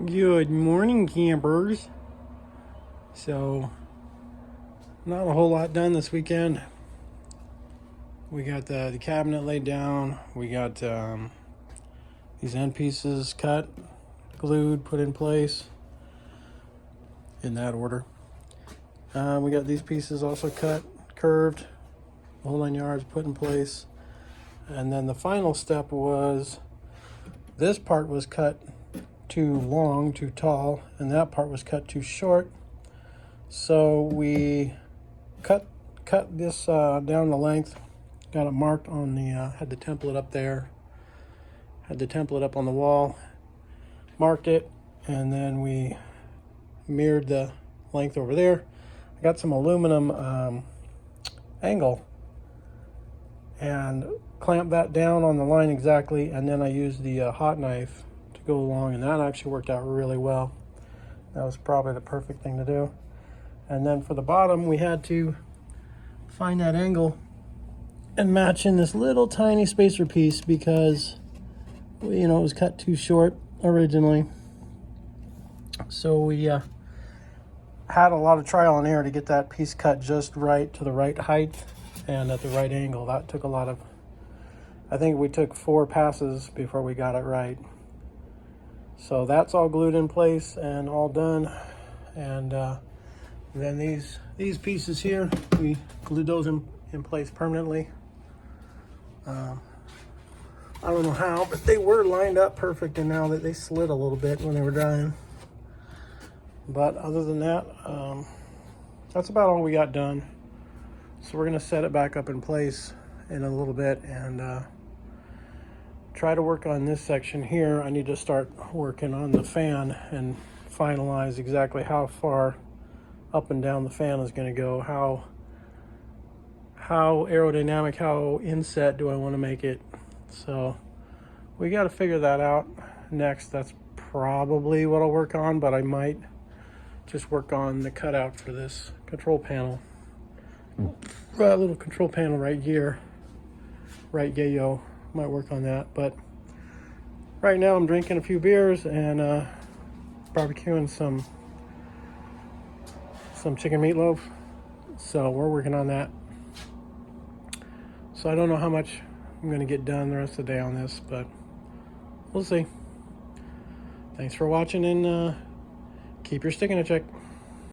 Good morning, campers. So, not a whole lot done this weekend. We got the cabinet laid down. We got these end pieces cut, glued, put in place in that order. We got these pieces also cut, curved, the whole 9 yards put in place. And then the final step was this part was cut too long, too tall, and that part was cut too short. So we cut this down the length, got it marked on the, had the template up there, had the template up on the wall, marked it, and then we mirrored the length over there. I got some aluminum angle and clamped that down on the line exactly, and then I used the hot knife to go along, and that actually worked out really well. That was probably the perfect thing to do. And then for the bottom, we had to find that angle and match in this little tiny spacer piece because, it was cut too short originally. So we had a lot of trial and error to get that piece cut just right, to the right height and at the right angle. That took a lot of, I think we took 4 passes before we got it right. So that's all glued in place and all done. And then these pieces here, we glued those in place permanently. I don't know how, but they were lined up perfect, and now that they slid a little bit when they were drying. But other than that, that's about all we got done. So we're gonna set it back up in place in a little bit and try to work on this section here. I need to start working on the fan and finalize exactly how far up and down the fan is going to go, how aerodynamic, how inset do I want to make it. So we got to figure that out next. That's probably what I'll work on, but I might just work on the cutout for this control panel. That little control panel right here, right yayo, might work on that. But right now I'm drinking a few beers and barbecuing some chicken meatloaf. So we're working on that. So I don't know how much I'm going to get done the rest of the day on this, but we'll see. Thanks for watching, and keep your stick in a check.